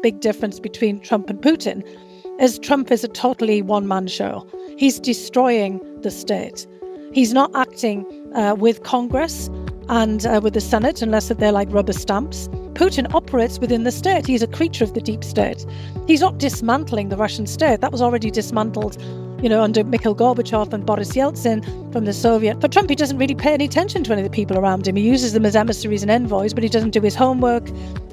big difference between Trump and Putin is Trump is a totally one-man show. He's destroying the state. He's not acting with Congress and with the Senate unless they're like rubber stamps. Putin operates within the state. He's a creature of the deep state. He's not dismantling the Russian state. That was already dismantled, under Mikhail Gorbachev and Boris Yeltsin from the Soviet. For Trump, he doesn't really pay any attention to any of the people around him. He uses them as emissaries and envoys, but he doesn't do his homework.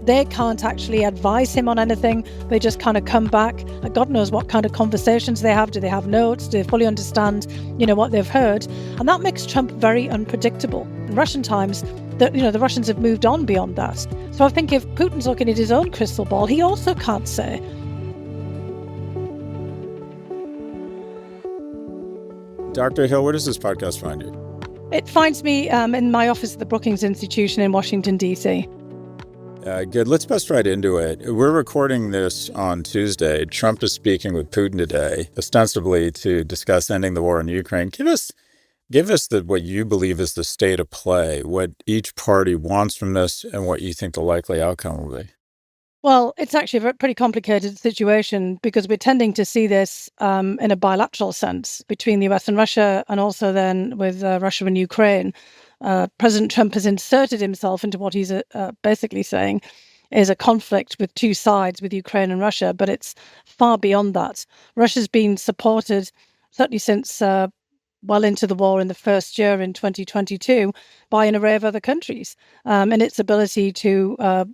They can't actually advise him on anything. They just kind of come back. God knows what kind of conversations they have. Do they have notes? Do they fully understand, what they've heard? And that makes Trump very unpredictable. In Russian times, the Russians have moved on beyond that. So I think if Putin's looking at his own crystal ball, he also can't say. Dr. Hill, where does this podcast find you? It finds me in my office at the Brookings Institution in Washington, D.C. Good. Let's bust right into it. We're recording this on Tuesday. Trump is speaking with Putin today, ostensibly to discuss ending the war in Ukraine. Give us what you believe is the state of play, what each party wants from this, and what you think the likely outcome will be. Well, it's actually a pretty complicated situation because we're tending to see this in a bilateral sense between the U.S. and Russia, and also then with Russia and Ukraine. President Trump has inserted himself into what he's basically saying is a conflict with two sides, with Ukraine and Russia, but it's far beyond that. Russia's been supported, certainly since well into the war in the first year in 2022, by an array of other countries in its ability to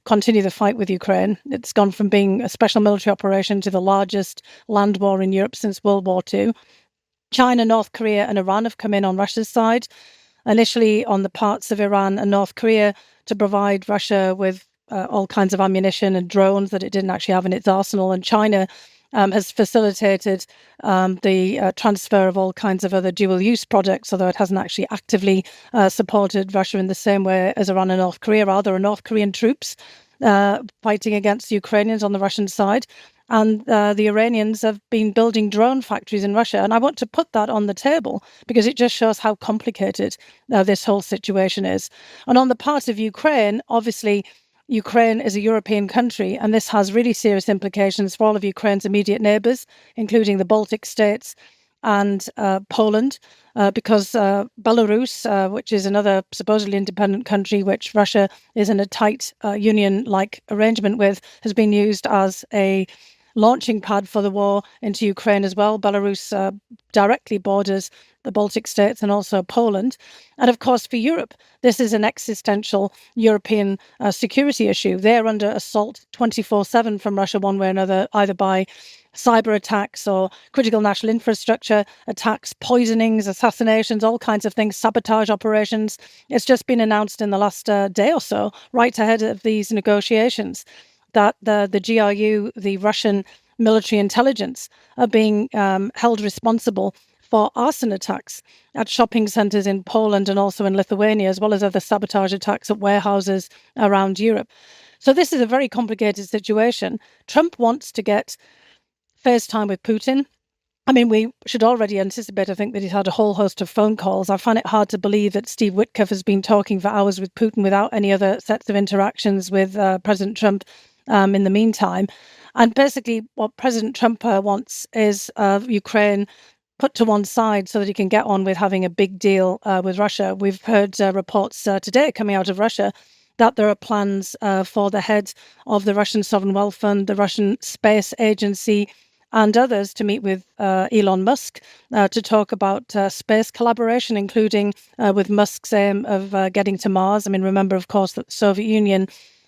continue the fight with Ukraine. It's gone from being a special military operation to the largest land war in Europe since World War II. China, North Korea, and Iran have come in on Russia's side, initially on the parts of Iran and North Korea to provide Russia with all kinds of ammunition and drones that it didn't actually have in its arsenal. And China has facilitated the transfer of all kinds of other dual-use projects, although it hasn't actually actively supported Russia in the same way as Iran and North Korea are. There are North Korean troops fighting against the Ukrainians on the Russian side. And the Iranians have been building drone factories in Russia. And I want to put that on the table because it just shows how complicated this whole situation is. And on the part of Ukraine, obviously, Ukraine is a European country, and this has really serious implications for all of Ukraine's immediate neighbours, including the Baltic states and Poland, because Belarus, which is another supposedly independent country, which Russia is in a tight union-like arrangement with, has been used as a launching pad for the war into Ukraine as well. Belarus directly borders the Baltic states and also Poland. And of course, for Europe, this is an existential European security issue. They're under assault 24/7 from Russia one way or another, either by cyber attacks or critical national infrastructure attacks, poisonings, assassinations, all kinds of things, sabotage operations. It's just been announced in the last day or so, right ahead of these negotiations, that the GRU, the Russian military intelligence, are being held responsible for arson attacks at shopping centres in Poland and also in Lithuania, as well as other sabotage attacks at warehouses around Europe. So this is a very complicated situation. Trump wants to get face time with Putin. I mean, we should already anticipate, I think, that he's had a whole host of phone calls. I find it hard to believe that Steve Witkoff has been talking for hours with Putin without any other sets of interactions with President Trump in the meantime. And basically what President Trump wants is Ukraine put to one side so that he can get on with having a big deal with Russia. We've heard reports today coming out of Russia that there are plans for the head of the Russian Sovereign Wealth Fund, the Russian Space Agency, and others to meet with Elon Musk to talk about space collaboration, including with Musk's aim of getting to Mars. I mean, remember, of course, that the Soviet Union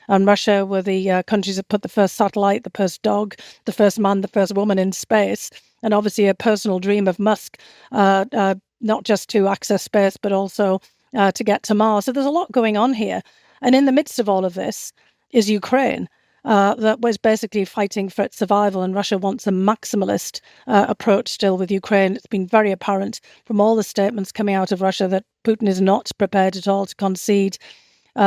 and Russia were the countries that put the first satellite, the first dog, the first man, the first woman in space. And obviously a personal dream of Musk, not just to access space, but also to get to Mars. So there's a lot going on here. And in the midst of all of this is Ukraine, that was basically fighting for its survival. And Russia wants a maximalist approach still with Ukraine. It's been very apparent from all the statements coming out of Russia that Putin is not prepared at all to concede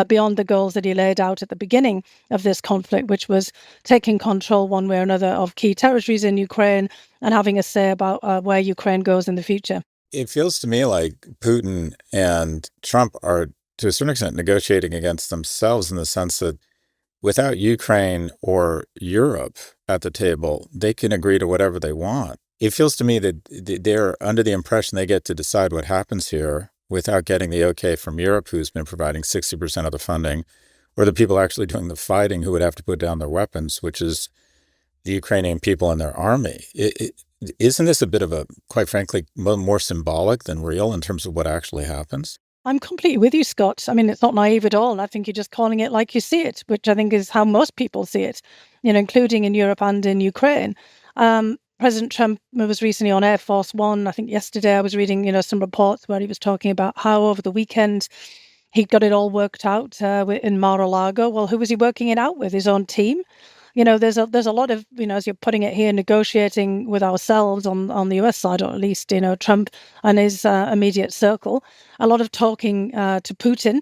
beyond the goals that he laid out at the beginning of this conflict, which was taking control one way or another of key territories in Ukraine and having a say about where Ukraine goes in the future. It feels to me like Putin and Trump are, to a certain extent, negotiating against themselves in the sense that without Ukraine or Europe at the table, they can agree to whatever they want. It feels to me that they're under the impression they get to decide what happens here without getting the okay from Europe, who's been providing 60% of the funding, or the people actually doing the fighting who would have to put down their weapons, which is the Ukrainian people and their army. Isn't this a bit of a, quite frankly, more symbolic than real in terms of what actually happens? I'm completely with you, Scott. I mean, it's not naive at all. And I think you're just calling it like you see it, which I think is how most people see it, including in Europe and in Ukraine. President Trump was recently on Air Force One. I think yesterday I was reading, some reports where he was talking about how over the weekend he got it all worked out in Mar-a-Lago. Well, who was he working it out with? His own team? There's a lot of, as you're putting it here, negotiating with ourselves on the US side, or at least, Trump and his immediate circle. A lot of talking to Putin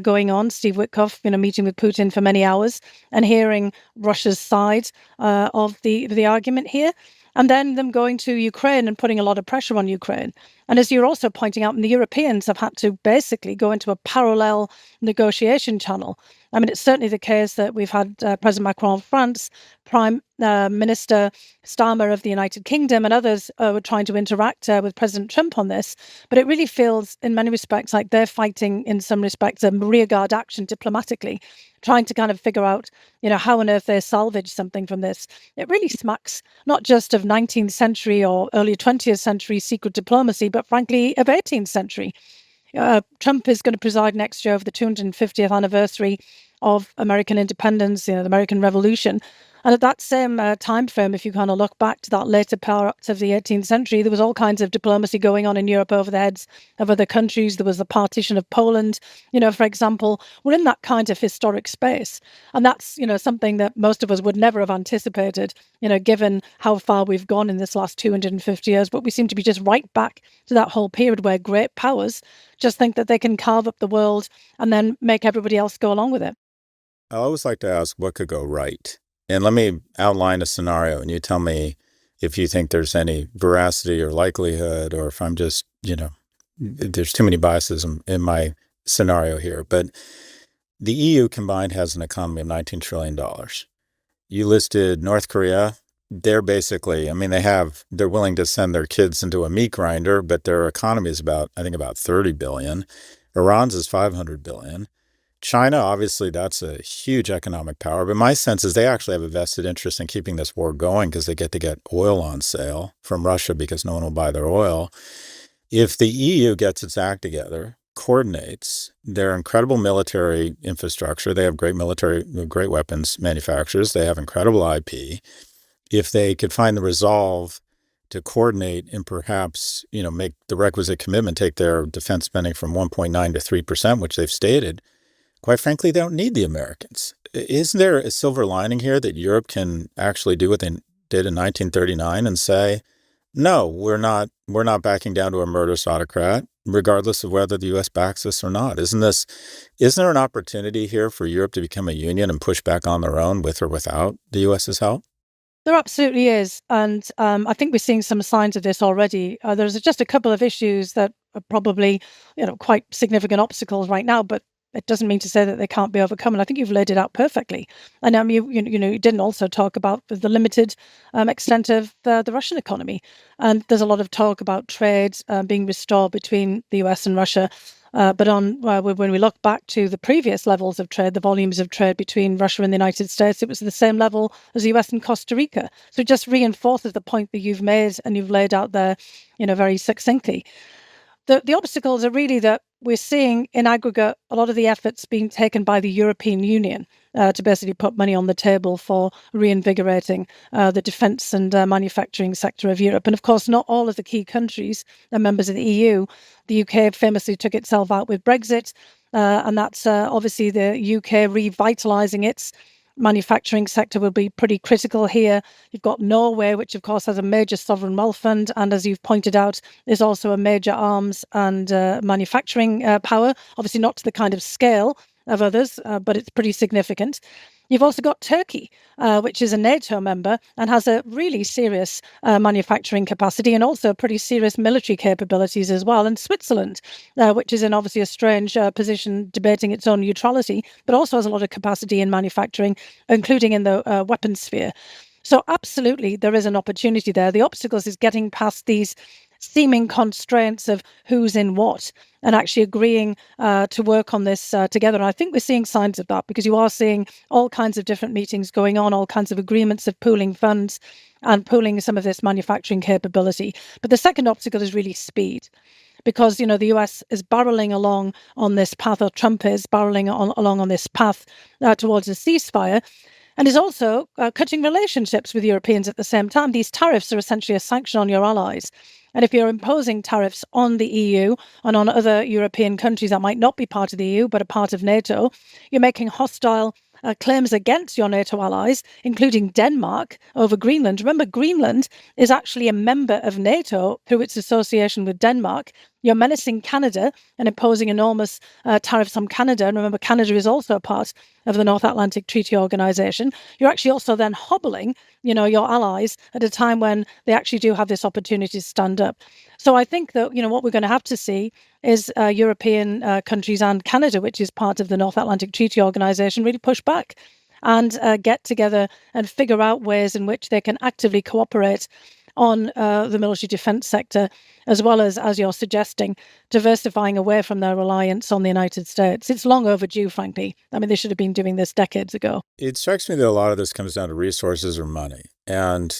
going on. Steve Witkoff, meeting with Putin for many hours and hearing Russia's side of the argument here. And then them going to Ukraine and putting a lot of pressure on Ukraine. And as you're also pointing out, the Europeans have had to basically go into a parallel negotiation channel. I mean, it's certainly the case that we've had President Macron of France, Prime Minister Starmer of the United Kingdom, and others were trying to interact with President Trump on this. But it really feels, in many respects, like they're fighting, in some respects, a rearguard action diplomatically, trying to kind of figure out, how on earth they salvage something from this. It really smacks not just of 19th century or early 20th century secret diplomacy, but frankly of 18th century. Trump is going to preside next year over the 250th anniversary of American independence, the American Revolution. And at that same time frame, if you kind of look back to that later part of the 18th century, there was all kinds of diplomacy going on in Europe over the heads of other countries. There was the partition of Poland, for example. We're in that kind of historic space. And that's, something that most of us would never have anticipated, given how far we've gone in this last 250 years. But we seem to be just right back to that whole period where great powers just think that they can carve up the world and then make everybody else go along with it. I always like to ask what could go right. And let me outline a scenario and you tell me if you think there's any veracity or likelihood, or if I'm just, there's too many biases in my scenario here. But the EU combined has an economy of $19 trillion. You listed North Korea. They're basically, they're willing to send their kids into a meat grinder, but their economy is about 30 billion. Iran's is 500 billion. China, obviously, that's a huge economic power. But my sense is they actually have a vested interest in keeping this war going because they get oil on sale from Russia because no one will buy their oil. If the EU gets its act together, coordinates their incredible military infrastructure, they have great weapons manufacturers, they have incredible IP. If they could find the resolve to coordinate and perhaps, make the requisite commitment, take their defense spending from 1.9 to 3%, which they've stated, quite frankly, they don't need the Americans. Isn't there a silver lining here that Europe can actually do what they did in 1939 and say, no, we're not backing down to a murderous autocrat, regardless of whether the U.S. backs us or not? Isn't there an opportunity here for Europe to become a union and push back on their own with or without the U.S.'s help? There absolutely is. And I think we're seeing some signs of this already. There's just a couple of issues that are probably, quite significant obstacles right now, but it doesn't mean to say that they can't be overcome. And I think you've laid it out perfectly. And you didn't also talk about the limited extent of the Russian economy. And there's a lot of talk about trade being restored between the US and Russia. But when we look back to the previous levels of trade, the volumes of trade between Russia and the United States, it was the same level as the US and Costa Rica. So it just reinforces the point that you've made and you've laid out there, very succinctly. The obstacles are really that we're seeing in aggregate a lot of the efforts being taken by the European Union to basically put money on the table for reinvigorating the defence and manufacturing sector of Europe. And of course, not all of the key countries are members of the EU. The UK famously took itself out with Brexit, and that's obviously the UK revitalising its manufacturing sector will be pretty critical here. You've got Norway, which of course has a major sovereign wealth fund, and as you've pointed out, is also a major arms and manufacturing power. Obviously not to the kind of scale of others, but it's pretty significant. You've also got Turkey, which is a NATO member and has a really serious manufacturing capacity and also pretty serious military capabilities as well. And Switzerland, which is in obviously a strange position debating its own neutrality, but also has a lot of capacity in manufacturing, including in the weapons sphere. So absolutely, there is an opportunity there. The obstacles is getting past these seeming constraints of who's in what and actually agreeing to work on this together. And I think we're seeing signs of that because you are seeing all kinds of different meetings going on, all kinds of agreements of pooling funds and pooling some of this manufacturing capability. But the second obstacle is really speed. Because, the US is barreling along on this path, or Trump is barreling along on this path towards a ceasefire, and is also cutting relationships with Europeans at the same time. These tariffs are essentially a sanction on your allies. And if you're imposing tariffs on the EU and on other European countries that might not be part of the EU but are part of NATO, you're making hostile claims against your NATO allies, including Denmark, over Greenland. Remember, Greenland is actually a member of NATO through its association with Denmark. You're menacing Canada and imposing enormous tariffs on Canada. And remember, Canada is also a part of the North Atlantic Treaty Organization. You're actually also then hobbling, your allies at a time when they actually do have this opportunity to stand up. So I think that, what we're going to have to see is European countries and Canada, which is part of the North Atlantic Treaty Organization, really push back and get together and figure out ways in which they can actively cooperate on the military defense sector, as well as you're suggesting, diversifying away from their reliance on the United States. It's long overdue, frankly. I mean, they should have been doing this decades ago. It strikes me that a lot of this comes down to resources or money. And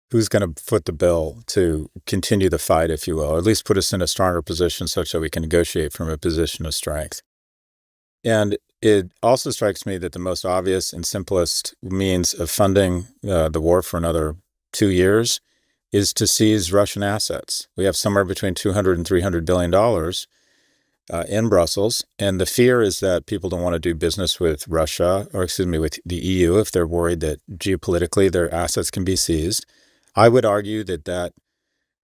who's going to foot the bill to continue the fight, if you will, or at least put us in a stronger position such that we can negotiate from a position of strength. And it also strikes me that the most obvious and simplest means of funding the war for another 2 years is to seize Russian assets. We have somewhere between $200 and $300 billion in Brussels. And the fear is that people don't want to do business with Russia, or with the EU, if they're worried that geopolitically their assets can be seized. I would argue that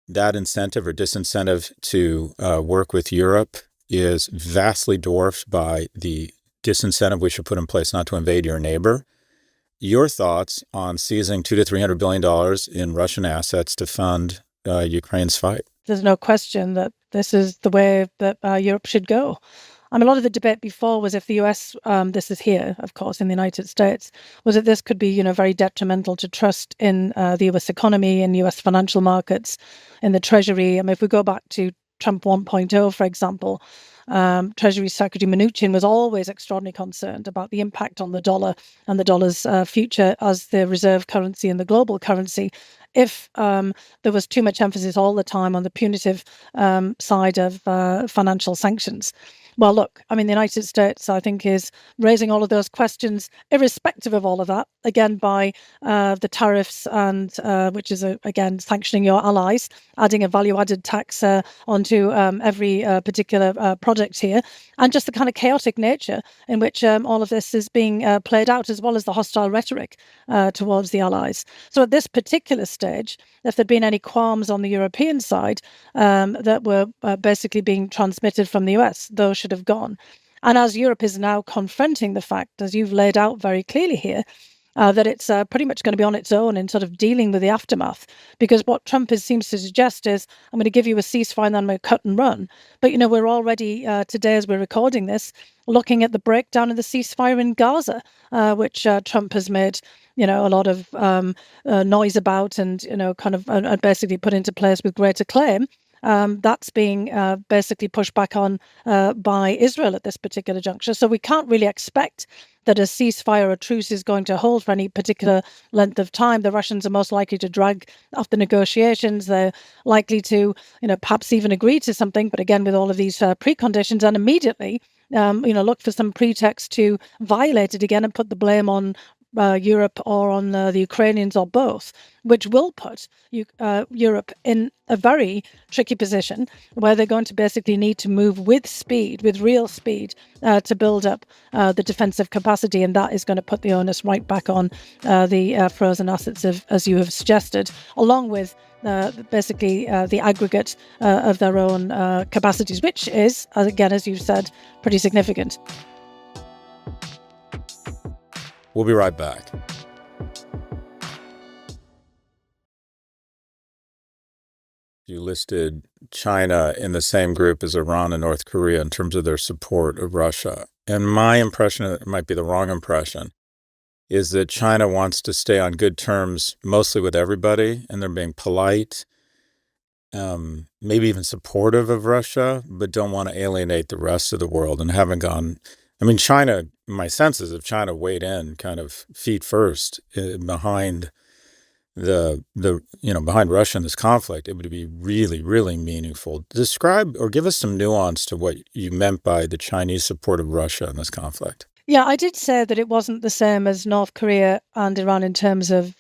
incentive or disincentive to work with Europe is vastly dwarfed by the disincentive we should put in place not to invade your neighbor. Your thoughts on seizing $200 to $300 billion in Russian assets to fund Ukraine's fight? There's no question that this is the way that Europe should go. I mean, a lot of the debate before was if the US, this is here, of course, in the United States, was that this could be, very detrimental to trust in the US economy, in US financial markets, in the Treasury. I mean, if we go back to Trump 1.0, for example, Treasury Secretary Mnuchin was always extraordinarily concerned about the impact on the dollar and the dollar's future as the reserve currency and the global currency if there was too much emphasis all the time on the punitive side of financial sanctions. Well, look, I mean, the United States, I think, is raising all of those questions, irrespective of all of that, again, by the tariffs and which is, again, sanctioning your allies, adding a value-added tax onto every particular product here, and just the kind of chaotic nature in which all of this is being played out, as well as the hostile rhetoric towards the allies. So at this particular stage, if there'd been any qualms on the European side that were basically being transmitted from the US, those should have gone. And as Europe is now confronting the fact, as you've laid out very clearly here, that it's pretty much going to be on its own in sort of dealing with the aftermath. Because what Trump seems to suggest is, I'm going to give you a ceasefire and then I'm going to cut and run. But, we're already, today as we're recording this, looking at the breakdown of the ceasefire in Gaza, which Trump has made, a lot of noise about and, kind of basically put into place with great acclaim. That's being basically pushed back on by Israel at this particular juncture. So we can't really expect that a ceasefire or truce is going to hold for any particular length of time. The Russians are most likely to drag off the negotiations. They're likely to, perhaps even agree to something, but again, with all of these preconditions, and immediately, look for some pretext to violate it again and put the blame on Europe or on the Ukrainians or both, which will put Europe in a very tricky position where they're going to basically need to move with speed, with real speed, to build up the defensive capacity. And that is going to put the onus right back on the frozen assets, as you have suggested, along with basically the aggregate of their own capacities, which is, again, as you said, pretty significant. We'll be right back. You listed China in the same group as Iran and North Korea in terms of their support of Russia. And my impression, it might be the wrong impression, is that China wants to stay on good terms mostly with everybody, and they're being polite, maybe even supportive of Russia, but don't want to alienate the rest of the world and haven't gone. I mean, China, my sense is if China weighed in kind of feet first behind behind Russia in this conflict, it would be really, really meaningful. Describe or give us some nuance to what you meant by the Chinese support of Russia in this conflict. Yeah, I did say that it wasn't the same as North Korea and Iran in terms of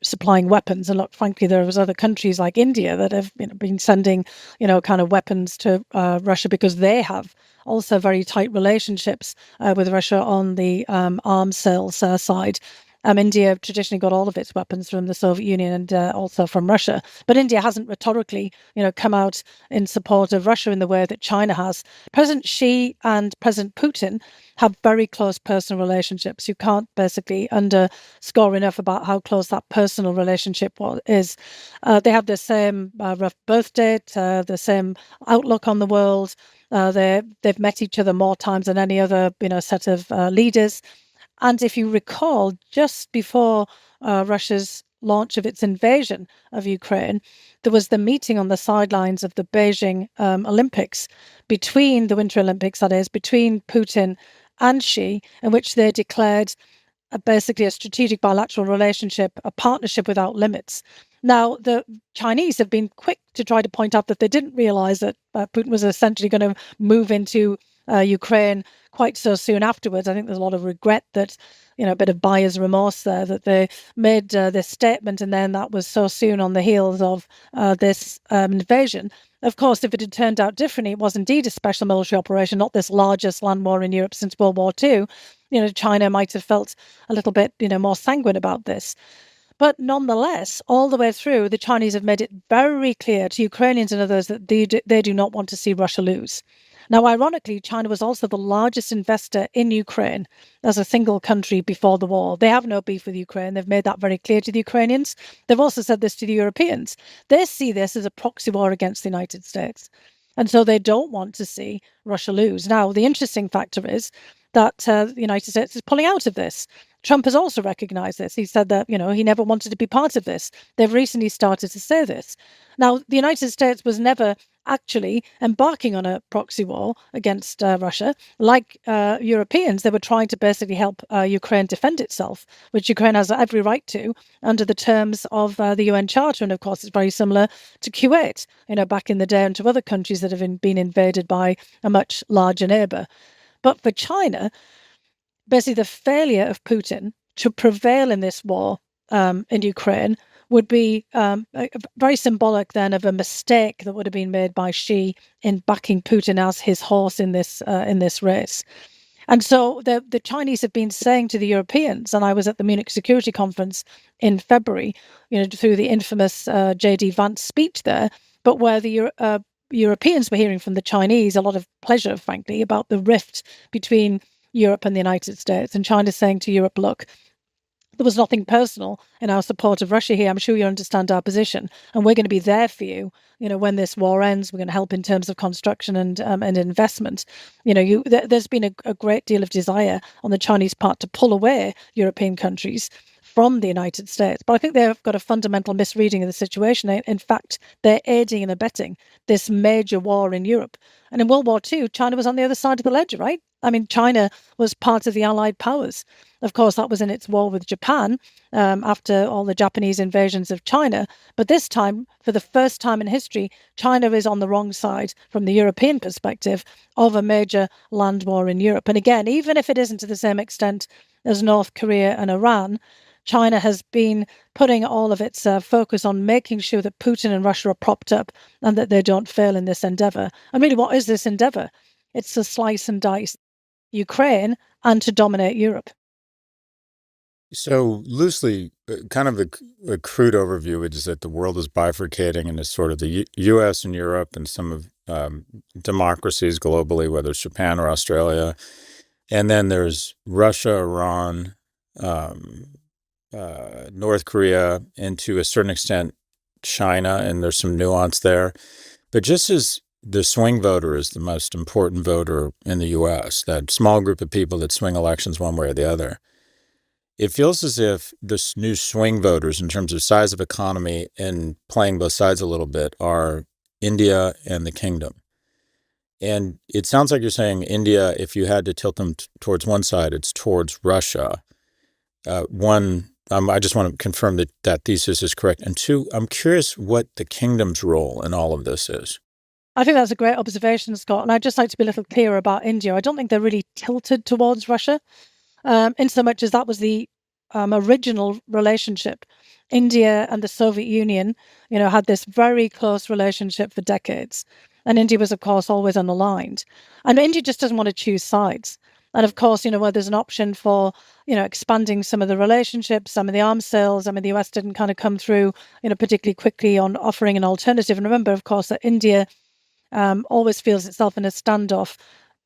supplying weapons. And look, frankly, there was other countries like India that have been sending, kind of weapons to Russia because they have also very tight relationships with Russia on the arms sales side. India traditionally got all of its weapons from the Soviet Union and also from Russia. But India hasn't rhetorically, come out in support of Russia in the way that China has. President Xi and President Putin have very close personal relationships. You can't basically underscore enough about how close that personal relationship is. They have the same rough birth date, the same outlook on the world. They've met each other more times than any other, set of leaders. And if you recall, just before Russia's launch of its invasion of Ukraine, there was the meeting on the sidelines of the Beijing Olympics, between the Winter Olympics, that is, between Putin and Xi, in which they declared basically a strategic bilateral relationship, a partnership without limits. Now, the Chinese have been quick to try to point out that they didn't realize that Putin was essentially going to move into Ukraine quite so soon afterwards. I think there's a lot of regret that, a bit of buyer's remorse there, that they made this statement and then that was so soon on the heels of this invasion. Of course, if it had turned out differently, it was indeed a special military operation, not this largest land war in Europe since World War II. China might have felt a little bit, more sanguine about this. But nonetheless, all the way through, the Chinese have made it very clear to Ukrainians and others that they do not want to see Russia lose. Now, ironically, China was also the largest investor in Ukraine as a single country before the war. They have no beef with Ukraine. They've made that very clear to the Ukrainians. They've also said this to the Europeans. They see this as a proxy war against the United States. And so they don't want to see Russia lose. Now, the interesting factor is that the United States is pulling out of this. Trump has also recognized this. He said that, he never wanted to be part of this. They've recently started to say this. Now, the United States was never actually embarking on a proxy war against Russia. Like Europeans, they were trying to basically help Ukraine defend itself, which Ukraine has every right to under the terms of the UN Charter. And of course, it's very similar to Kuwait, back in the day, and to other countries that have been invaded by a much larger neighbor. But for China, basically the failure of Putin to prevail in this war in Ukraine would be very symbolic then of a mistake that would have been made by Xi in backing Putin as his horse in this race. And so the Chinese have been saying to the Europeans, and I was at the Munich Security Conference in February, through the infamous J.D. Vance speech there, but where the Europeans were hearing from the Chinese a lot of pleasure, frankly, about the rift between Europe and the United States. And China saying to Europe, look, there was nothing personal in our support of Russia here. I'm sure you understand our position, and we're going to be there for you. When this war ends, we're going to help in terms of construction and investment. There's been a great deal of desire on the Chinese part to pull away European countries from the United States. But I think they've got a fundamental misreading of the situation. In fact, they're aiding and abetting this major war in Europe. And in World War II, China was on the other side of the ledger, right? I mean, China was part of the Allied powers. Of course, that was in its war with Japan after all the Japanese invasions of China. But this time, for the first time in history, China is on the wrong side from the European perspective of a major land war in Europe. And again, even if it isn't to the same extent as North Korea and Iran, China has been putting all of its focus on making sure that Putin and Russia are propped up and that they don't fail in this endeavor. And really, what is this endeavor? It's to slice and dice Ukraine and to dominate Europe. So loosely, kind of a crude overview is that the world is bifurcating into sort of the U.S. and Europe and some of democracies globally, whether it's Japan or Australia. And then there's Russia, Iran, North Korea, and to a certain extent, China, and there's some nuance there. But just as the swing voter is the most important voter in the U.S., that small group of people that swing elections one way or the other, it feels as if this new swing voters, in terms of size of economy and playing both sides a little bit, are India and the kingdom. And it sounds like you're saying India, if you had to tilt them towards one side, it's towards Russia. I just want to confirm that that thesis is correct. And two, I'm curious what the kingdom's role in all of this is. I think that's a great observation, Scott. And I'd just like to be a little clearer about India. I don't think they're really tilted towards Russia, in so much as that was the original relationship. India and the Soviet Union, had this very close relationship for decades. And India was, of course, always unaligned. And India just doesn't want to choose sides. And of course, where there's an option for, expanding some of the relationships, some of the arms sales, the US didn't kind of come through, particularly quickly on offering an alternative. And remember, of course, that India always feels itself in a standoff,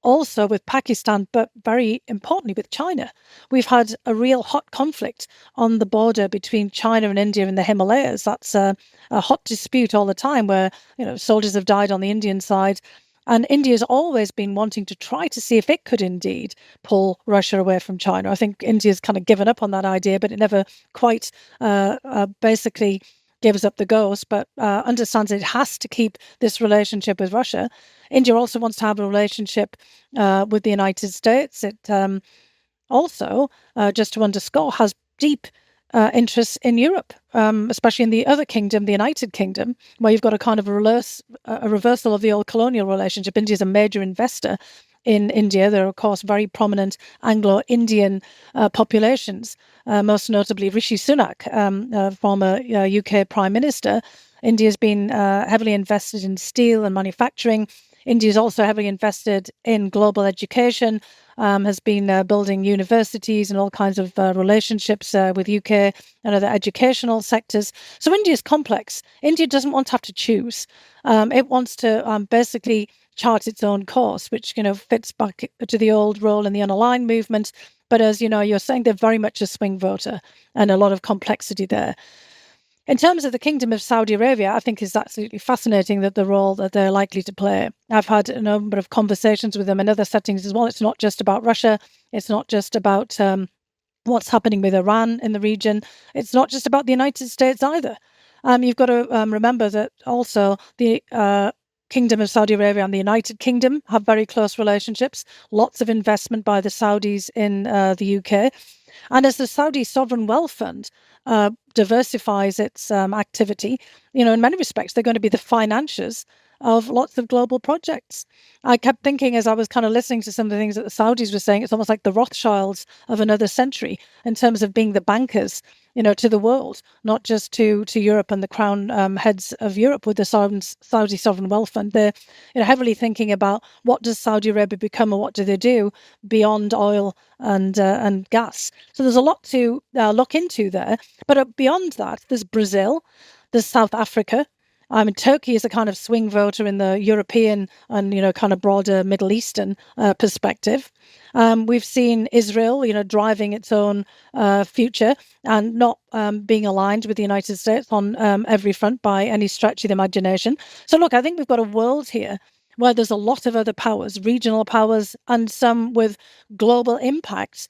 also with Pakistan, but very importantly with China. We've had a real hot conflict on the border between China and India in the Himalayas. That's a hot dispute all the time where, soldiers have died on the Indian side. And India's always been wanting to try to see if it could indeed pull Russia away from China. I think India's kind of given up on that idea, but it never quite basically gives up the ghost, but understands it has to keep this relationship with Russia. India also wants to have a relationship with the United States. It also, just to underscore, has deep interests in Europe, especially in the other kingdom, the United Kingdom, where you've got a kind of a reversal of the old colonial relationship. India's a major investor in India. There are, of course, very prominent Anglo-Indian populations, most notably Rishi Sunak, former UK Prime Minister. India's been heavily invested in steel and manufacturing. India's also heavily invested in global education, has been building universities and all kinds of relationships with UK and other educational sectors. So India's complex. India doesn't want to have to choose. It wants to basically chart its own course, which, fits back to the old role in the unaligned movement. But as you're saying, they're very much a swing voter and a lot of complexity there. In terms of the Kingdom of Saudi Arabia, I think is absolutely fascinating that the role that they're likely to play. I've had a number of conversations with them in other settings as well. It's not just about Russia. It's not just about what's happening with Iran in the region. It's not just about the United States either. You've got to remember that also the Kingdom of Saudi Arabia and the United Kingdom have very close relationships, lots of investment by the Saudis in the UK. And as the Saudi Sovereign Wealth Fund diversifies its activity, in many respects, they're going to be the financiers of lots of global projects. I kept thinking as I was kind of listening to some of the things that the Saudis were saying, it's almost like the Rothschilds of another century in terms of being the bankers, to the world, not just to Europe and the crown heads of Europe with the Saudi Sovereign Wealth Fund. They're heavily thinking about what does Saudi Arabia become and what do they do beyond oil and gas. So there's a lot to look into there. But beyond that, there's Brazil, there's South Africa. Turkey is a kind of swing voter in the European and, kind of broader Middle Eastern perspective. We've seen Israel, driving its own future and not being aligned with the United States on every front by any stretch of the imagination. So look, I think we've got a world here where there's a lot of other powers, regional powers, and some with global impacts,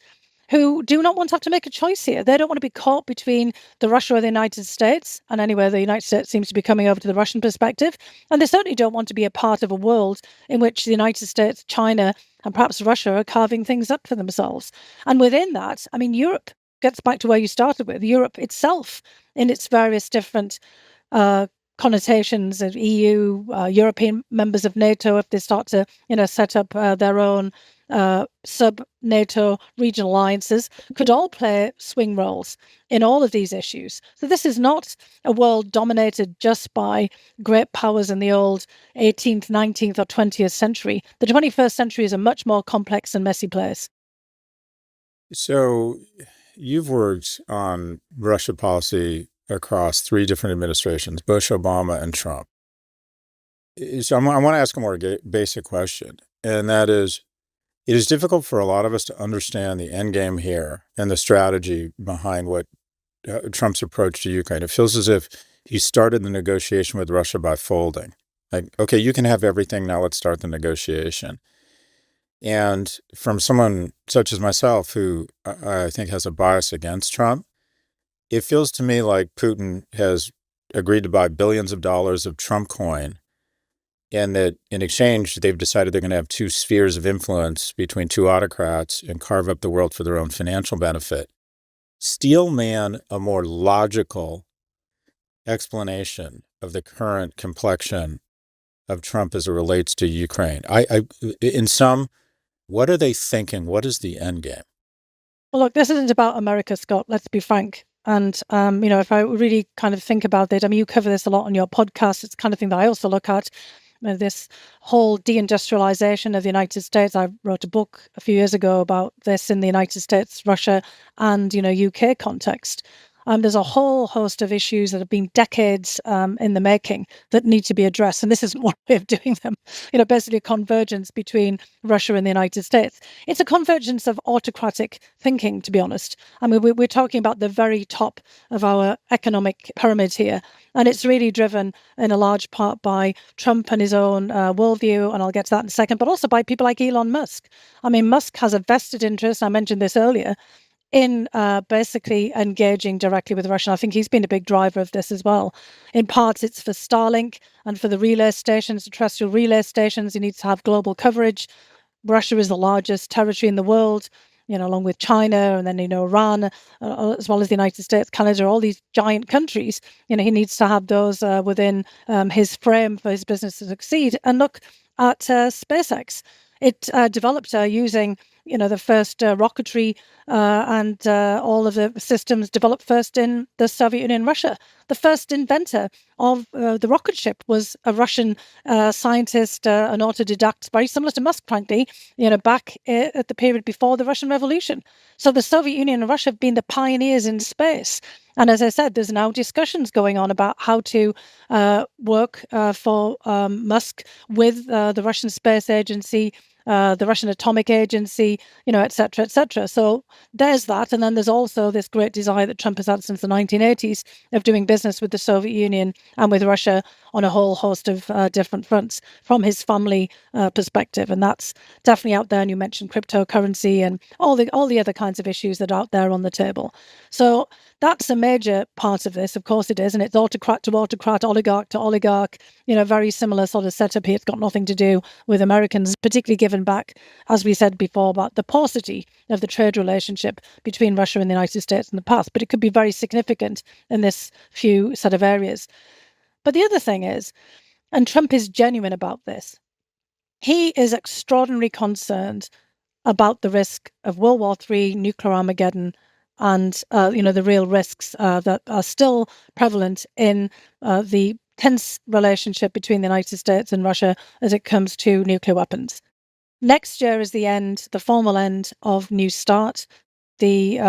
who do not want to have to make a choice here. They don't want to be caught between the Russia or the United States. And anyway, the United States seems to be coming over to the Russian perspective. And they certainly don't want to be a part of a world in which the United States, China, and perhaps Russia are carving things up for themselves. And within that, Europe gets back to where you started with. Europe itself, in its various different connotations of EU, European members of NATO, if they start to, set up their own sub-NATO regional alliances, could all play swing roles in all of these issues. So this is not a world dominated just by great powers in the old 18th, 19th or 20th century. The 21st century is a much more complex and messy place. So you've worked on Russia policy across 3 different administrations, Bush, Obama, and Trump. So I want to ask a more basic question, and that is, It is difficult for a lot of us to understand the end game here and the strategy behind what Trump's approach to Ukraine. It feels as if he started the negotiation with Russia by folding. Like, okay, you can have everything, now let's start the negotiation. And from someone such as myself, who I think has a bias against Trump, it feels to me like Putin has agreed to buy billions of dollars of Trump coin, and that in exchange, they've decided they're going to have two spheres of influence between two autocrats and carve up the world for their own financial benefit. Steel man a more logical explanation of the current complexion of Trump as it relates to Ukraine. In sum, what are they thinking? What is the end game? Well, look, this isn't about America, Scott. Let's be frank. And, if I really kind of think about it, I mean, you cover this a lot on your podcast. It's the kind of thing that I also look at. This whole deindustrialization of the United States. I wrote a book a few years ago about this in the United States, Russia, and, UK context. There's a whole host of issues that have been decades in the making that need to be addressed. And this is one way of doing them. Basically a convergence between Russia and the United States. It's a convergence of autocratic thinking, to be honest. I mean, we're talking about the very top of our economic pyramid here. And it's really driven in a large part by Trump and his own worldview. And I'll get to that in a second, but also by people like Elon Musk. I mean, Musk has a vested interest. I mentioned this earlier, in basically engaging directly with Russia. I think he's been a big driver of this as well. In parts, it's for Starlink and for the relay stations, the terrestrial relay stations. He needs to have global coverage. Russia is the largest territory in the world, along with China and then, Iran, as well as the United States, Canada, all these giant countries. He needs to have those within his frame for his business to succeed. And look at SpaceX. It developed using the first rocketry and all of the systems developed first in the Soviet Union and Russia. The first inventor of the rocket ship was a Russian scientist, an autodidact, very similar to Musk, frankly, back at the period before the Russian Revolution. So the Soviet Union and Russia have been the pioneers in space. And as I said, there's now discussions going on about how to work for Musk with the Russian Space Agency, the Russian Atomic Agency, et cetera, et cetera. So there's that. And then there's also this great desire that Trump has had since the 1980s of doing business with the Soviet Union and with Russia on a whole host of different fronts from his family perspective. And that's definitely out there. And you mentioned cryptocurrency and all the other kinds of issues that are out there on the table. So that's a major part of this. Of course it is. And it's autocrat to autocrat, oligarch to oligarch, very similar sort of setup here. It's got nothing to do with Americans, particularly given back, as we said before, about the paucity of the trade relationship between Russia and the United States in the past. But it could be very significant in this few set of areas. But the other thing is, and Trump is genuine about this, he is extraordinarily concerned about the risk of World War III, nuclear Armageddon, and the real risks that are still prevalent in the tense relationship between the United States and Russia as it comes to nuclear weapons. Next year is the formal end of New START, the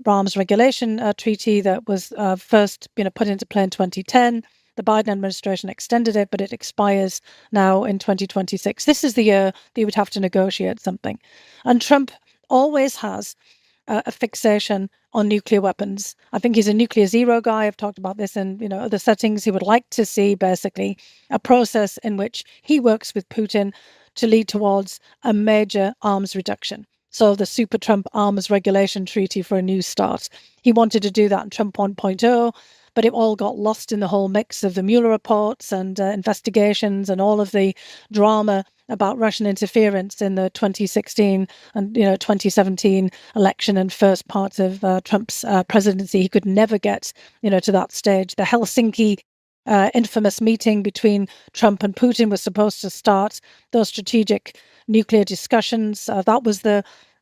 arms regulation treaty that was first put into play in 2010. The Biden administration extended it, but it expires now in 2026. This is the year that you would have to negotiate something. And Trump always has a fixation on nuclear weapons. I think he's a nuclear zero guy. I've talked about this in other settings. He would like to see basically a process in which he works with Putin to lead towards a major arms reduction. So the Super Trump Arms Regulation Treaty for a New START. He wanted to do that in Trump 1.0, but it all got lost in the whole mix of the Mueller reports and investigations and all of the drama about Russian interference in the 2016 and 2017 election and first part of Trump's presidency. He could never get to that stage. The Helsinki infamous meeting between Trump and Putin was supposed to start those strategic nuclear discussions. That was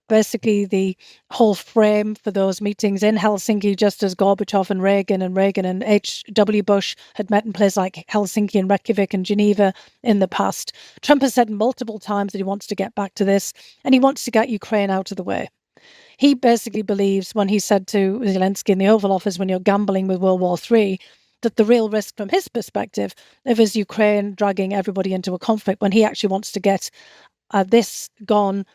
basically the whole frame for those meetings in Helsinki, just as Gorbachev and Reagan and H.W. Bush had met in places like Helsinki and Reykjavik and Geneva in the past. Trump has said multiple times that he wants to get back to this, and he wants to get Ukraine out of the way. He basically believes, when he said to Zelensky in the Oval Office, when you're gambling with World War III, that the real risk from his perspective is Ukraine dragging everybody into a conflict, when he actually wants to get this gone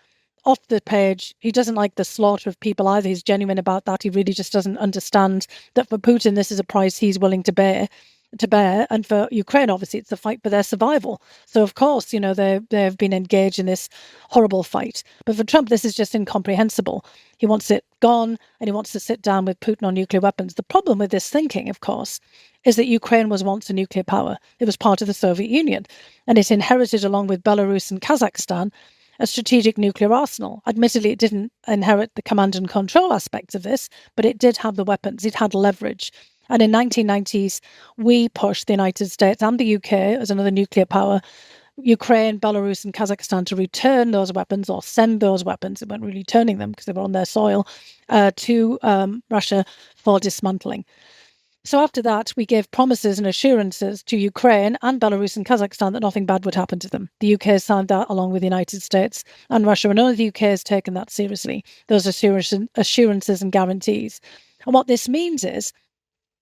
off the page. He doesn't like the slaughter of people either. He's genuine about that. He really just doesn't understand that for Putin, this is a price he's willing to bear. And for Ukraine, obviously, it's a fight for their survival. So, of course, they've been engaged in this horrible fight. But for Trump, this is just incomprehensible. He wants it gone, and he wants to sit down with Putin on nuclear weapons. The problem with this thinking, of course, is that Ukraine was once a nuclear power. It was part of the Soviet Union, and it inherited, along with Belarus and Kazakhstan, a strategic nuclear arsenal. Admittedly, it didn't inherit the command and control aspects of this, but it did have the weapons. It had leverage. And in 1990s, we pushed the United States and the UK as another nuclear power, Ukraine, Belarus, and Kazakhstan to return those weapons or send those weapons. They weren't really turning them because they were on their soil to Russia for dismantling. So after that, we gave promises and assurances to Ukraine and Belarus and Kazakhstan that nothing bad would happen to them. The UK signed that along with the United States and Russia, and only the UK has taken that seriously, those assurances and guarantees. And what this means is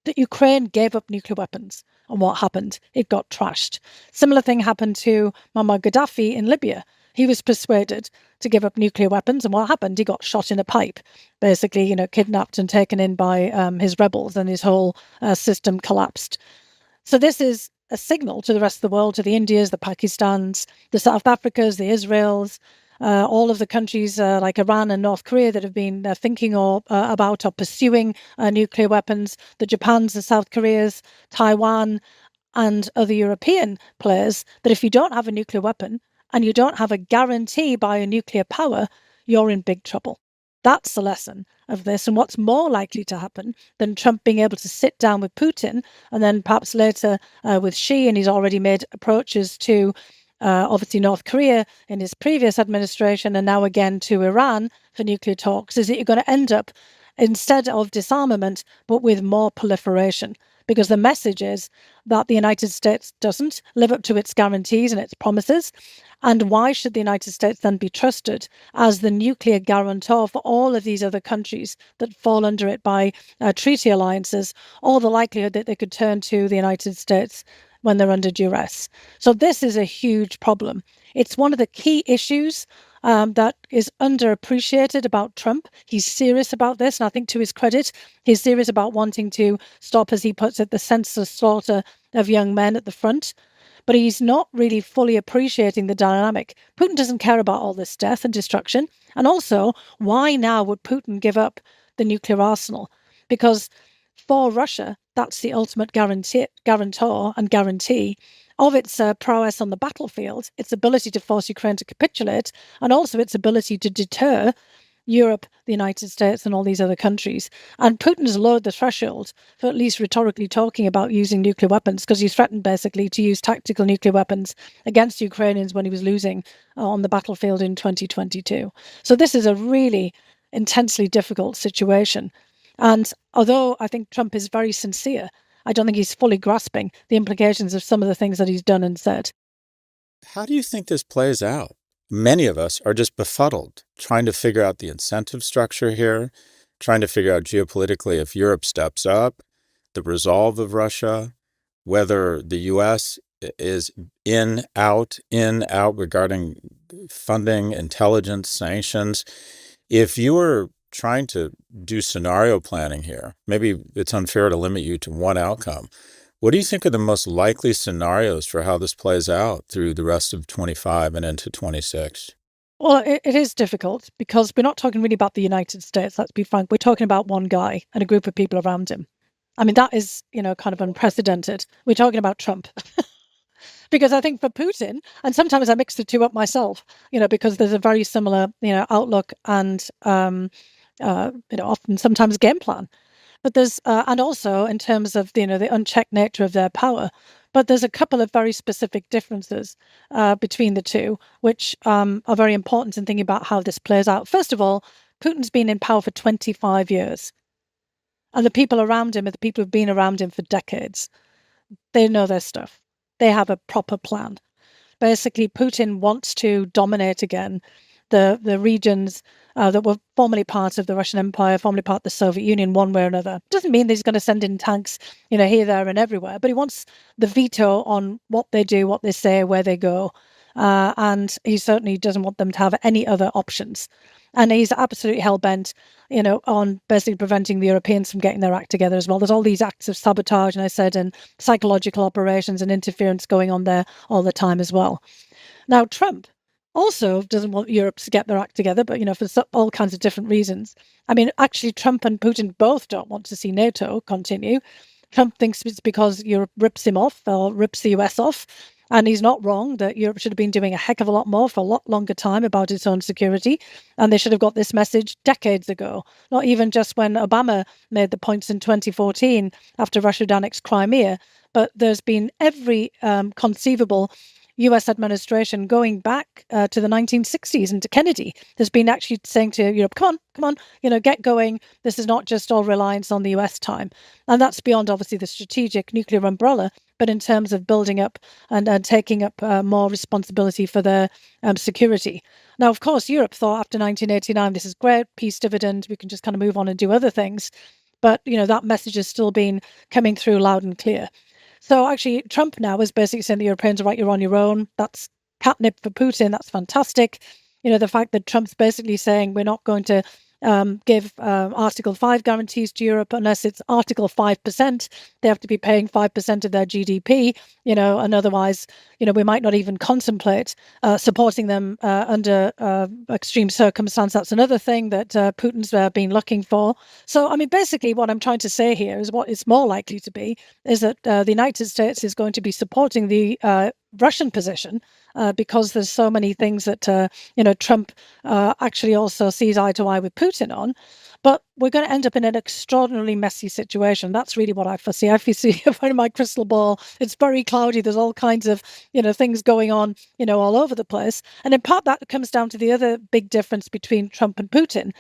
that Ukraine gave up nuclear weapons. And what happened? It got trashed. Similar thing happened to Muammar Gaddafi in Libya. He was persuaded to give up nuclear weapons. And what happened? He got shot in a pipe, basically, kidnapped and taken in by his rebels, and his whole system collapsed. So this is a signal to the rest of the world, to the Indias, the Pakistans, the South Africas, the Israels, all of the countries like Iran and North Korea that have been thinking about or pursuing nuclear weapons, the Japans, the South Koreas, Taiwan, and other European players, that if you don't have a nuclear weapon and you don't have a guarantee by a nuclear power, you're in big trouble. That's the lesson of this. And what's more likely to happen than Trump being able to sit down with Putin and then perhaps later with Xi, and he's already made approaches to obviously North Korea in his previous administration and now again to Iran for nuclear talks, is that you're going to end up, instead of disarmament, but with more proliferation. Because the message is that the United States doesn't live up to its guarantees and its promises. And why should the United States then be trusted as the nuclear guarantor for all of these other countries that fall under it by treaty alliances, or the likelihood that they could turn to the United States when they're under duress? So this is a huge problem. It's one of the key issues that is underappreciated about Trump. He's serious about this, and I think to his credit, he's serious about wanting to stop, as he puts it, the senseless slaughter of young men at the front. But he's not really fully appreciating the dynamic. Putin doesn't care about all this death and destruction. And also, why now would Putin give up the nuclear arsenal? Because for Russia, that's the ultimate guarantor and guarantee of its prowess on the battlefield, its ability to force Ukraine to capitulate, and also its ability to deter Europe, the United States, and all these other countries. And Putin has lowered the threshold for at least rhetorically talking about using nuclear weapons, because he's threatened basically to use tactical nuclear weapons against Ukrainians when he was losing on the battlefield in 2022. So this is a really intensely difficult situation. And although I think Trump is very sincere, I don't think he's fully grasping the implications of some of the things that he's done and said. How do you think this plays out? Many of us are just befuddled, trying to figure out the incentive structure here, trying to figure out geopolitically if Europe steps up, the resolve of Russia, whether the U.S. is in, out regarding funding, intelligence, sanctions. If you were trying to do scenario planning here, maybe it's unfair to limit you to one outcome. What do you think are the most likely scenarios for how this plays out through the rest of 25 and into 26? Well, it is difficult because we're not talking really about the United States, let's be frank. We're talking about one guy and a group of people around him. I mean, that is, kind of unprecedented. We're talking about Trump. Because I think for Putin, and sometimes I mix the two up myself, because there's a very similar, outlook and, often sometimes game plan. But there's, and also in terms of, the unchecked nature of their power. But there's a couple of very specific differences between the two, which are very important in thinking about how this plays out. First of all, Putin's been in power for 25 years. And the people around him are the people who've been around him for decades. They know their stuff. They have a proper plan. Basically, Putin wants to dominate again the regions that were formerly part of the Russian Empire, formerly part of the Soviet Union, one way or another. Doesn't mean that he's going to send in tanks, here, there, and everywhere, but he wants the veto on what they do, what they say, where they go. and he certainly doesn't want them to have any other options. And he's absolutely hell-bent, on basically preventing the Europeans from getting their act together as well. There's all these acts of sabotage, and I said, and psychological operations and interference going on there all the time as well. Now, Trump also doesn't want Europe to get their act together, but, for all kinds of different reasons. I mean, actually, Trump and Putin both don't want to see NATO continue. Trump thinks it's because Europe rips him off or rips the US off. And he's not wrong that Europe should have been doing a heck of a lot more for a lot longer time about its own security. And they should have got this message decades ago, not even just when Obama made the points in 2014 after Russia had annexed Crimea. But there's been every conceivable US administration going back to the 1960s and to Kennedy. There's been actually saying to Europe, come on, get going. This is not just all reliance on the US time. And that's beyond, obviously, the strategic nuclear umbrella, but in terms of building up and taking up more responsibility for their security. Now, of course, Europe thought after 1989, this is great, peace dividend, we can just kind of move on and do other things. But, that message has still been coming through loud and clear. So actually, Trump now is basically saying the Europeans are right, you're on your own. That's catnip for Putin. That's fantastic. The fact that Trump's basically saying we're not going to give Article 5 guarantees to Europe unless it's Article 5%. They have to be paying 5% of their GDP, and otherwise, we might not even contemplate supporting them under extreme circumstance. That's another thing that Putin's been looking for. So, I mean, basically what I'm trying to say here is what it's more likely to be is that the United States is going to be supporting the Russian position because there's so many things that, Trump actually also sees eye to eye with Putin on. But we're going to end up in an extraordinarily messy situation. That's really what I foresee. I foresee in my crystal ball, it's very cloudy. There's all kinds of, things going on, all over the place. And in part, that comes down to the other big difference between Trump and Putin,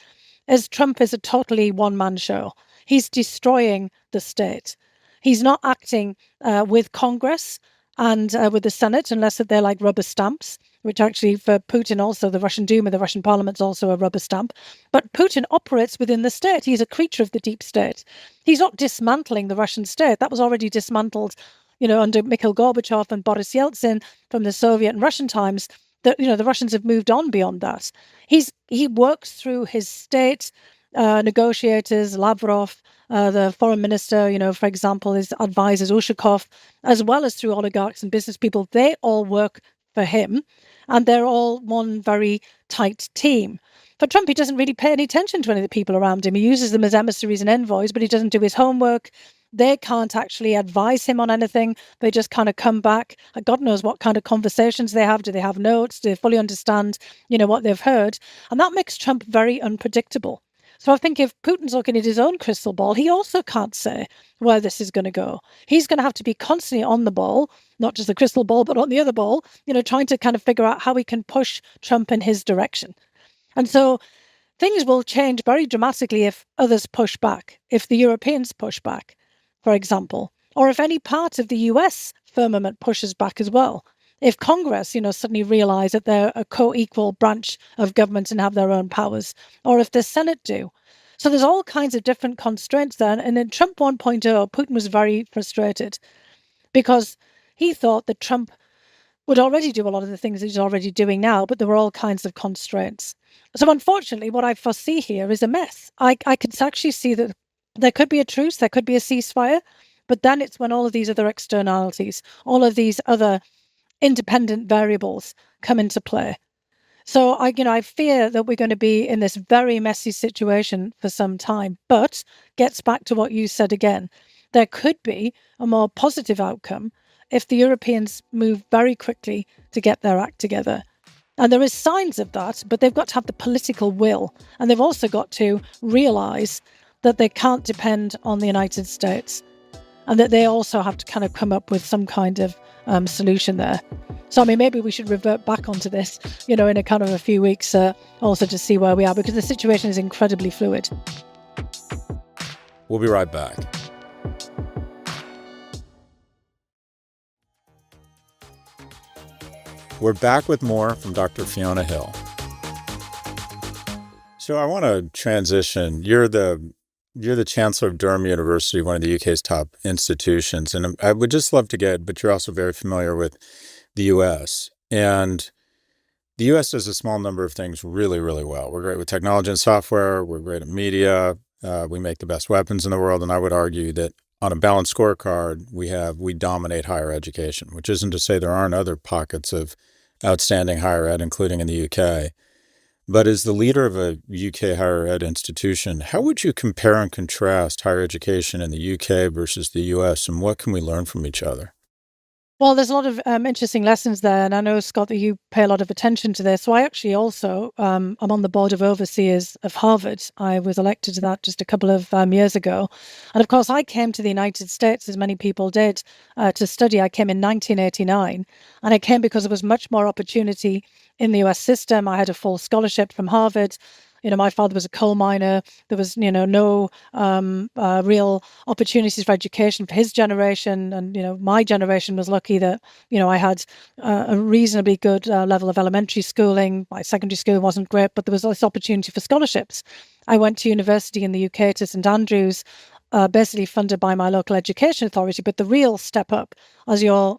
is Trump is a totally one-man show. He's destroying the state. He's not acting with Congress and with the Senate, unless they're like rubber stamps, which actually for Putin also, the Russian Duma, the Russian parliament's also a rubber stamp. But Putin operates within the state. He's a creature of the deep state. He's not dismantling the Russian state. That was already dismantled, under Mikhail Gorbachev and Boris Yeltsin from the Soviet and Russian times. That, the Russians have moved on beyond that. He works through his state negotiators, Lavrov, the foreign minister, for example, his advisors, Ushakov, as well as through oligarchs and business people. They all work for him, and they're all one very tight team. For Trump, he doesn't really pay any attention to any of the people around him. He uses them as emissaries and envoys, but he doesn't do his homework. They can't actually advise him on anything. They just kind of come back. God knows what kind of conversations they have. Do they have notes? Do they fully understand, what they've heard? And that makes Trump very unpredictable. So I think if Putin's looking at his own crystal ball, he also can't say where this is going to go. He's going to have to be constantly on the ball, not just the crystal ball, but on the other ball, trying to kind of figure out how he can push Trump in his direction. And so things will change very dramatically if others push back, if the Europeans push back, for example, or if any part of the US firmament pushes back as well. If Congress, suddenly realize that they're a co-equal branch of government and have their own powers, or if the Senate do. So there's all kinds of different constraints there. And in Trump 1.0, Putin was very frustrated because he thought that Trump would already do a lot of the things he's already doing now, but there were all kinds of constraints. So unfortunately, what I foresee here is a mess. I could actually see that there could be a truce, there could be a ceasefire, but then it's when all of these other externalities, all of these other independent variables come into play. So I fear that we're going to be in this very messy situation for some time, but gets back to what you said again. There could be a more positive outcome if the Europeans move very quickly to get their act together. And there is signs of that, but they've got to have the political will. And they've also got to realize that they can't depend on the United States and that they also have to kind of come up with some kind of solution there. So, I mean, maybe we should revert back onto this, in a kind of a few weeks, also to see where we are, because the situation is incredibly fluid. We'll be right back. We're back with more from Dr. Fiona Hill. So I want to transition. You're the Chancellor of Durham University, one of the UK's top institutions. And I would just love to get, but you're also very familiar with the U.S. And the U.S. does a small number of things really, really well. We're great with technology and software. We're great at media. We make the best weapons in the world. And I would argue that on a balanced scorecard, we dominate higher education, which isn't to say there aren't other pockets of outstanding higher ed, including in the UK. But as the leader of a UK higher ed institution, how would you compare and contrast higher education in the UK versus the US, and what can we learn from each other? Well, there's a lot of interesting lessons there, and I know, Scott, that you pay a lot of attention to this. So I actually also, I'm on the board of overseers of Harvard. I was elected to that just a couple of years ago. And of course, I came to the United States, as many people did, to study. I came in 1989, and I came because there was much more opportunity in the US system. I had a full scholarship from Harvard. My father was a coal miner. There was, no real opportunities for education for his generation. And, my generation was lucky that, I had a reasonably good level of elementary schooling. My secondary school wasn't great, but there was this opportunity for scholarships. I went to university in the UK, to St Andrews, basically funded by my local education authority. But the real step up, as you're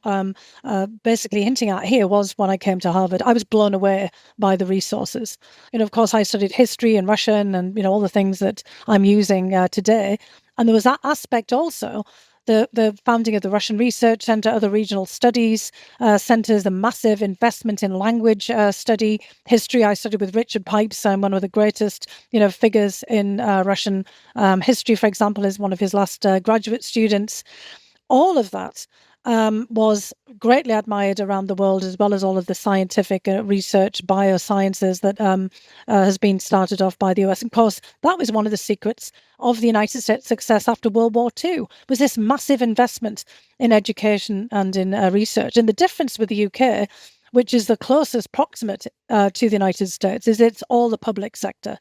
basically hinting at here, was when I came to Harvard. I was blown away by the resources. Of course, I studied history and Russian and, all the things that I'm using today. And there was that aspect also. The founding of the Russian Research Center, other regional studies centers, the massive investment in language study, history. I studied with Richard Pipes, one of the greatest, figures in Russian history, for example, is one of his last graduate students. All of that was greatly admired around the world, as well as all of the scientific research, biosciences that has been started off by the US. Of course, that was one of the secrets of the United States' success after World War II, was this massive investment in education and in research. And the difference with the UK, which is the closest proximate to the United States, is it's all the public sector.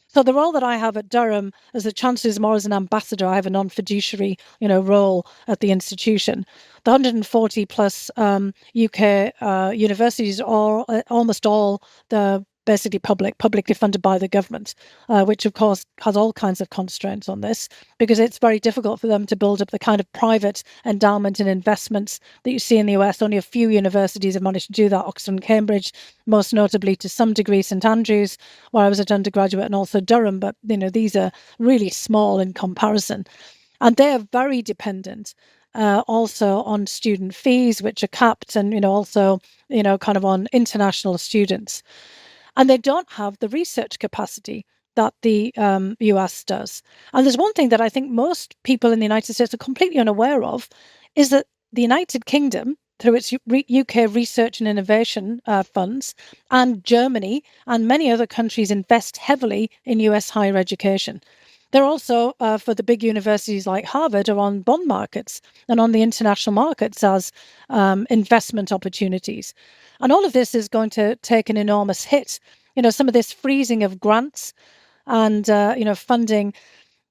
So the role that I have at Durham as the Chancellor is more as an ambassador. I have a non-fiduciary, role at the institution. The 140 plus UK universities are almost all the basically publicly funded by the government, which of course has all kinds of constraints on this, because it's very difficult for them to build up the kind of private endowment and investments that you see in the US. Only a few universities have managed to do that, Oxford and Cambridge, most notably to some degree St Andrews, where I was at undergraduate, and also Durham, but these are really small in comparison. And they are very dependent also on student fees, which are capped, and also kind of on international students. And they don't have the research capacity that the US does. And there's one thing that I think most people in the United States are completely unaware of, is that the United Kingdom, through its UK research and innovation funds, and Germany and many other countries invest heavily in US higher education. They're also, for the big universities like Harvard, are on bond markets and on the international markets as investment opportunities. And all of this is going to take an enormous hit. Some of this freezing of grants and, funding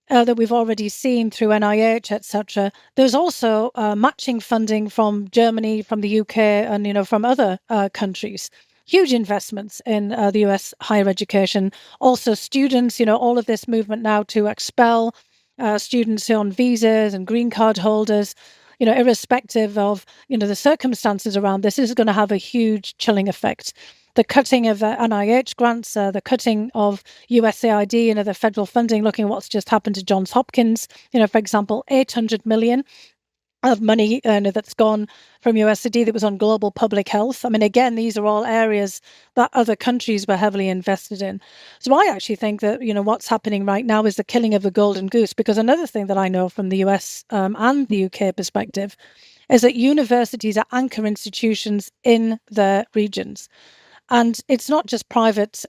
that we've already seen through NIH, etc. There's also matching funding from Germany, from the UK, and, from other countries. Huge investments in the US higher education. Also students, all of this movement now to expel students on visas and green card holders, irrespective of, the circumstances around this, is going to have a huge chilling effect. The cutting of NIH grants, the cutting of USAID and other federal funding, looking at what's just happened to Johns Hopkins, for example, 800 million of money that's gone from USAID that was on global public health. I mean, again, these are all areas that other countries were heavily invested in. So I actually think that, what's happening right now is the killing of the golden goose, because another thing that I know from the US and the UK perspective is that universities are anchor institutions in their regions. And it's not just private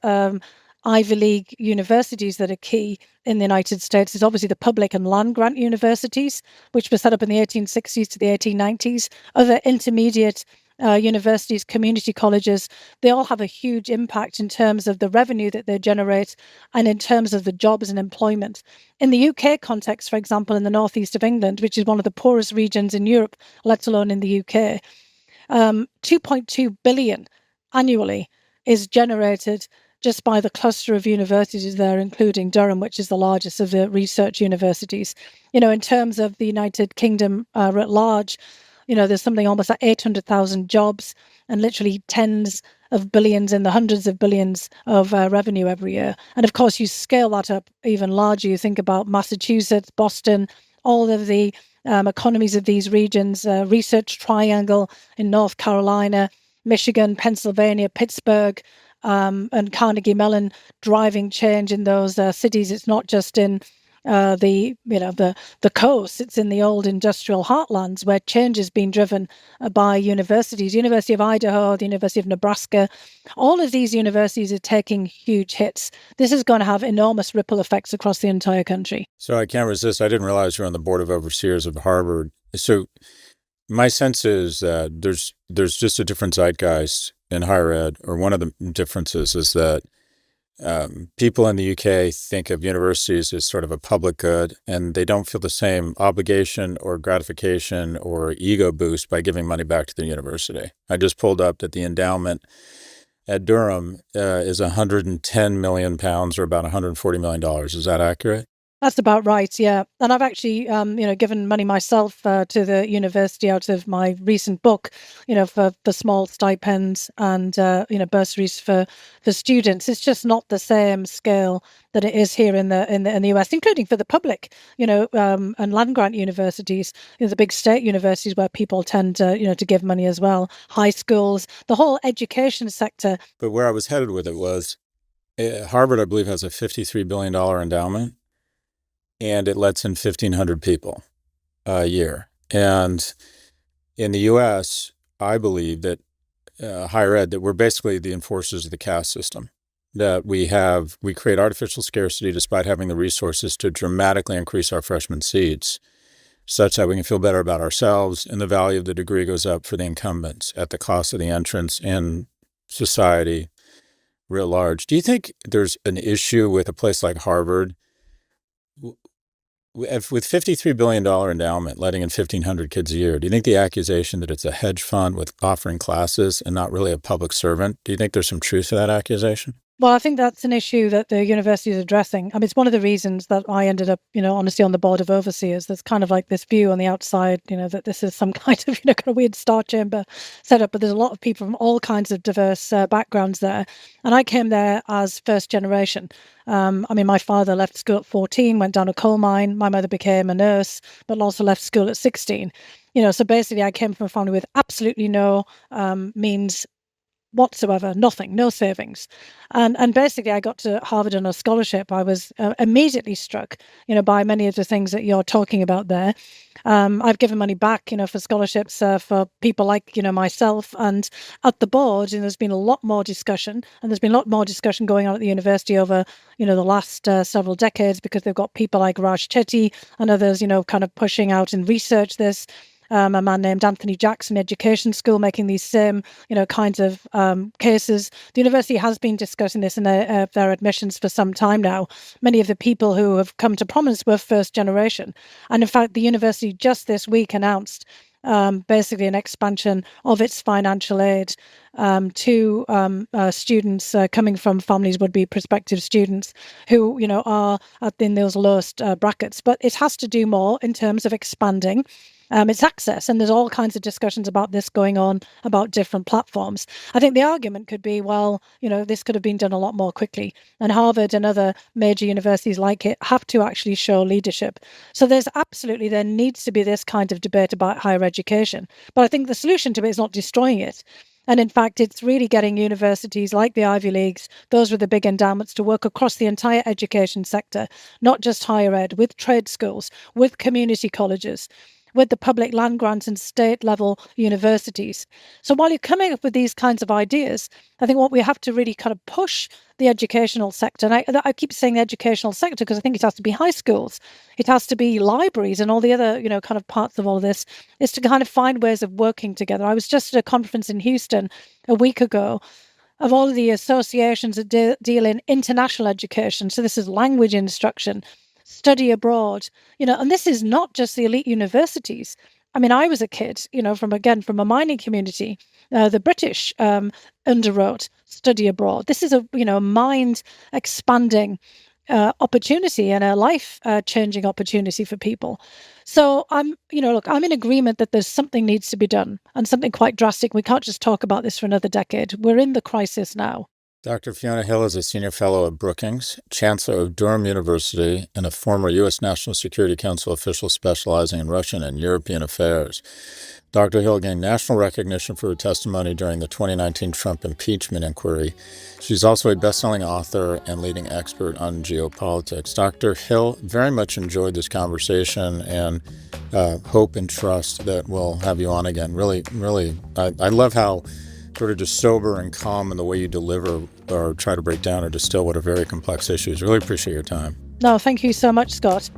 Ivy League universities that are key in the United States. It's obviously the public and land-grant universities, which were set up in the 1860s to the 1890s. Other intermediate universities, community colleges, they all have a huge impact in terms of the revenue that they generate and in terms of the jobs and employment. In the UK context, for example, in the northeast of England, which is one of the poorest regions in Europe, let alone in the UK, 2.2 billion annually is generated just by the cluster of universities there, including Durham, which is the largest of the research universities. In terms of the United Kingdom at large, There's something almost like 800,000 jobs and literally tens of billions and the hundreds of billions of revenue every year. And of course, you scale that up even larger. You think about Massachusetts, Boston, all of the economies of these regions, Research Triangle in North Carolina, Michigan, Pennsylvania, Pittsburgh, and Carnegie Mellon driving change in those cities. It's not just in the coast. It's in the old industrial heartlands where change is being driven by universities. University of Idaho, the University of Nebraska, all of these universities are taking huge hits. This is going to have enormous ripple effects across the entire country. So I can't resist. I didn't realize you're on the board of overseers of Harvard. So my sense is that there's just a different zeitgeist in higher ed, or one of the differences is that people in the UK think of universities as sort of a public good, and they don't feel the same obligation or gratification or ego boost by giving money back to the university. I just pulled up that the endowment at Durham is £110 million, or about $140 million. Is that accurate? That's about right, yeah. And I've actually, given money myself to the university out of my recent book, for small stipends and, bursaries for students. It's just not the same scale that it is here in the US, including for the public, and land grant universities, the big state universities where people tend to give money as well, high schools, the whole education sector. But where I was headed with it was Harvard, I believe, has a $53 billion endowment. And it lets in 1,500 people a year. And in the U.S., I believe that higher ed, that we're basically the enforcers of the caste system, that we create artificial scarcity despite having the resources to dramatically increase our freshman seats, such that we can feel better about ourselves, and the value of the degree goes up for the incumbents at the cost of the entrance in society writ large. Do you think there's an issue with a place like Harvard with $53 billion endowment, letting in 1,500 kids a year? Do you think the accusation that it's a hedge fund with offering classes and not really a public servant, do you think there's some truth to that accusation? Well, I think that's an issue that the university is addressing. I mean, it's one of the reasons that I ended up, honestly, on the board of overseers. There's kind of like this view on the outside, that this is some kind of, kind of weird star chamber setup, but there's a lot of people from all kinds of diverse backgrounds there. And I came there as first generation. My father left school at 14, went down a coal mine. My mother became a nurse, but also left school at 16. So basically I came from a family with absolutely no means whatsoever, nothing, no savings. And basically I got to Harvard on a scholarship. I was immediately struck, by many of the things that you're talking about there. I've given money back, for scholarships for people like, myself. And at the board, there's been a lot more discussion, and there's been a lot more discussion going on at the university over, the last several decades, because they've got people like Raj Chetty and others, kind of pushing out and research this. A man named Anthony Jackson Education School making these same, kinds of cases. The university has been discussing this in their admissions for some time now. Many of the people who have come to prominence were first generation. And in fact, the university just this week announced basically an expansion of its financial aid to students coming from families, would-be prospective students who, are in those lowest brackets. But it has to do more in terms of expanding its access. And there's all kinds of discussions about this going on, about different platforms. I think the argument could be, well, this could have been done a lot more quickly. And Harvard and other major universities like it have to actually show leadership. So there needs to be this kind of debate about higher education. But I think the solution to it is not destroying it. And in fact, it's really getting universities like the Ivy Leagues, those with the big endowments, to work across the entire education sector, not just higher ed, with trade schools, with community colleges, with the public land grants and state level universities. So while you're coming up with these kinds of ideas, I think what we have to really kind of push the educational sector, and I keep saying the educational sector because I think it has to be high schools, it has to be libraries and all the other, kind of parts of all this, is to kind of find ways of working together. I was just at a conference in Houston a week ago of all of the associations that deal in international education. So this is language instruction, study abroad, and this is not just the elite universities. I mean, I was a kid, from a mining community. The British underwrote study abroad. This is a mind expanding opportunity and a life-changing opportunity for people. So I'm in agreement that there's something needs to be done, and something quite drastic. We can't just talk about this for another decade. We're in the crisis now. Dr. Fiona Hill is a senior fellow at Brookings, Chancellor of Durham University, and a former U.S. National Security Council official specializing in Russian and European affairs. Dr. Hill gained national recognition for her testimony during the 2019 Trump impeachment inquiry. She's also a best-selling author and leading expert on geopolitics. Dr. Hill, very much enjoyed this conversation and hope and trust that we'll have you on again. Really, I love how sort of just sober and calm in the way you deliver or try to break down or distill what are very complex issues. Really appreciate your time. No, thank you so much, Scott.